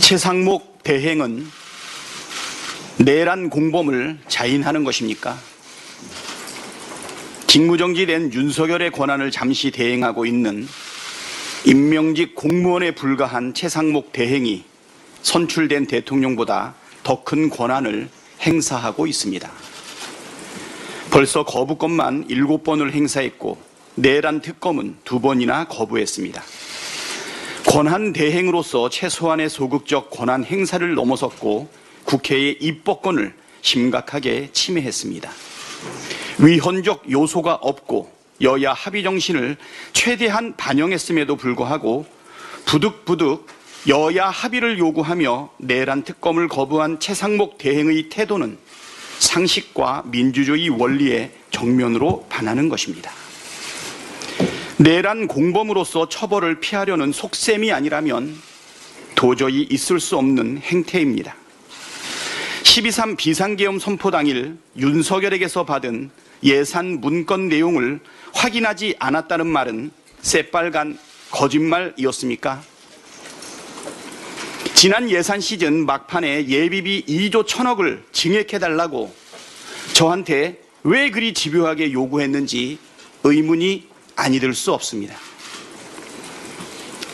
최상목 대행은 내란 공범을 자인하는 것입니까? 직무정지된 윤석열의 권한을 잠시 대행하고 있는 임명직 공무원에 불과한 최상목 대행이 선출된 대통령보다 더 큰 권한을 행사하고 있습니다. 벌써 거부권만 7번을 행사했고 내란 특검은 2번이나 거부했습니다. 권한 대행으로서 최소한의 소극적 권한 행사를 넘어섰고 국회의 입법권을 심각하게 침해했습니다. 위헌적 요소가 없고 여야 합의 정신을 최대한 반영했음에도 불구하고 부득부득 여야 합의를 요구하며 내란 특검을 거부한 최상목 대행의 태도는 상식과 민주주의 원리에 정면으로 반하는 것입니다. 내란 공범으로서 처벌을 피하려는 속셈이 아니라면 도저히 있을 수 없는 행태입니다. 12.3 비상계엄 선포 당일 윤석열에게서 받은 예산 문건 내용을 확인하지 않았다는 말은 새빨간 거짓말이었습니까? 지난 예산 시즌 막판에 예비비 2조 1,000억을 증액해달라고 저한테 왜 그리 집요하게 요구했는지 의문이 아니 들 수 없습니다.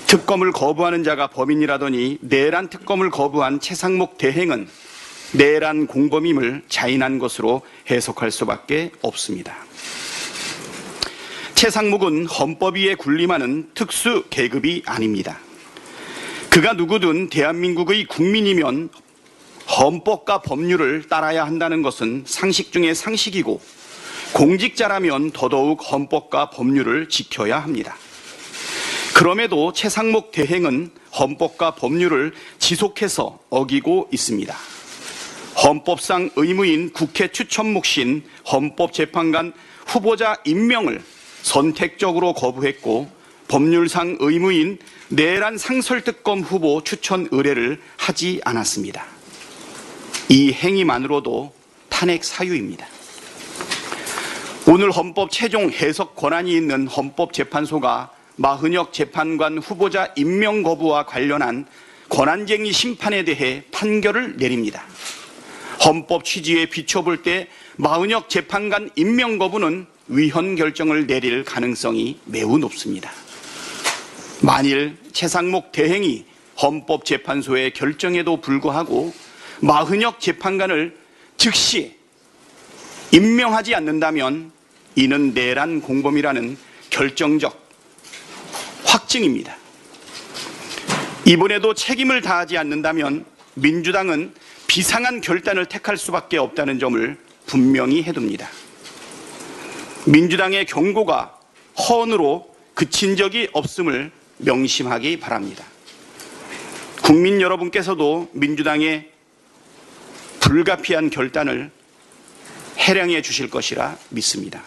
특검을 거부하는 자가 범인이라더니 내란 특검을 거부한 최상목 대행은 내란 공범임을 자인한 것으로 해석할 수밖에 없습니다. 최상목은 헌법 위에 군림하는 특수 계급이 아닙니다. 그가 누구든 대한민국의 국민이면 헌법과 법률을 따라야 한다는 것은 상식 중의 상식이고 공직자라면 더더욱 헌법과 법률을 지켜야 합니다. 그럼에도 최상목 대행은 헌법과 법률을 지속해서 어기고 있습니다. 헌법상 의무인 국회 추천 몫인 헌법재판관 후보자 임명을 선택적으로 거부했고 법률상 의무인 내란 상설특검 후보 추천 의뢰를 하지 않았습니다. 이 행위만으로도 탄핵 사유입니다. 오늘 헌법 최종 해석 권한이 있는 헌법재판소가 마흔혁 재판관 후보자 임명 거부와 관련한 권한쟁의 심판에 대해 판결을 내립니다. 헌법 취지에 비춰볼 때 마흔혁 재판관 임명 거부는 위헌 결정을 내릴 가능성이 매우 높습니다. 만일 최상목 대행이 헌법재판소의 결정에도 불구하고 마흔혁 재판관을 즉시 임명하지 않는다면 이는 내란 공범이라는 결정적 확증입니다. 이번에도 책임을 다하지 않는다면 민주당은 비상한 결단을 택할 수밖에 없다는 점을 분명히 해둡니다. 민주당의 경고가 허언으로 그친 적이 없음을 명심하기 바랍니다. 국민 여러분께서도 민주당의 불가피한 결단을 해량해 주실 것이라 믿습니다.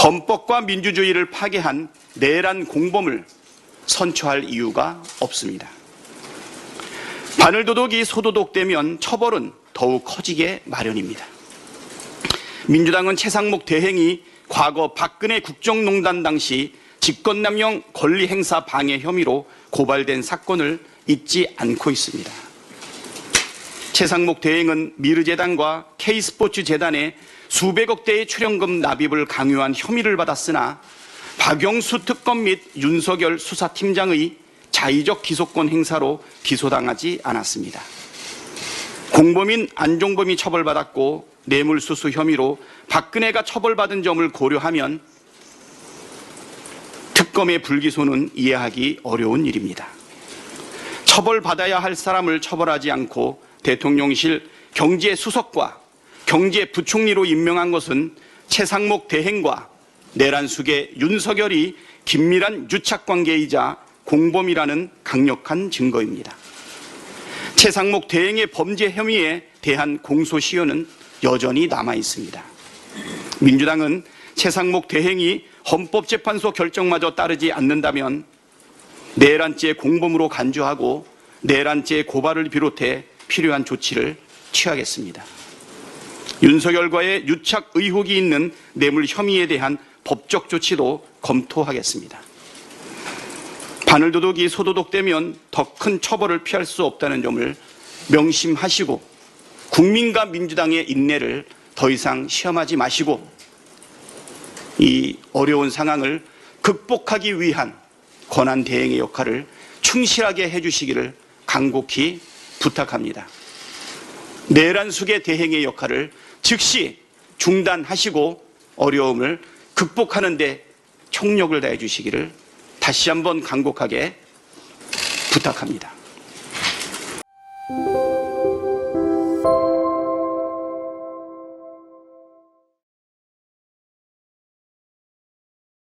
헌법과 민주주의를 파괴한 내란 공범을 선처할 이유가 없습니다. 바늘도둑이 소도둑되면 처벌은 더욱 커지게 마련입니다. 민주당은 최상목 대행이 과거 박근혜 국정농단 당시 직권남용 권리행사 방해 혐의로 고발된 사건을 잊지 않고 있습니다. 최상목 대행은 미르재단과 K스포츠재단에 수백억 대의 출연금 납입을 강요한 혐의를 받았으나 박영수 특검 및 윤석열 수사팀장의 자의적 기소권 행사로 기소당하지 않았습니다. 공범인 안종범이 처벌받았고 뇌물수수 혐의로 박근혜가 처벌받은 점을 고려하면 특검의 불기소는 이해하기 어려운 일입니다. 처벌받아야 할 사람을 처벌하지 않고 대통령실 경제수석과 경제부총리로 임명한 것은 최상목 대행과 내란 수계 윤석열이 긴밀한 유착관계이자 공범이라는 강력한 증거입니다. 최상목 대행의 범죄 혐의에 대한 공소시효는 여전히 남아 있습니다. 민주당은 최상목 대행이 헌법재판소 결정마저 따르지 않는다면 내란죄 공범으로 간주하고 내란죄 고발을 비롯해 필요한 조치를 취하겠습니다. 윤석열과의 유착 의혹이 있는 뇌물 혐의에 대한 법적 조치도 검토하겠습니다. 바늘도둑이 소도둑되면 더 큰 처벌을 피할 수 없다는 점을 명심하시고 국민과 민주당의 인내를 더 이상 시험하지 마시고 이 어려운 상황을 극복하기 위한 권한 대행의 역할을 충실하게 해주시기를 간곡히 부탁합니다. 내란 속의 대행의 역할을 즉시 중단하시고 어려움을 극복하는 데 총력을 다해 주시기를 다시 한번 간곡하게 부탁합니다.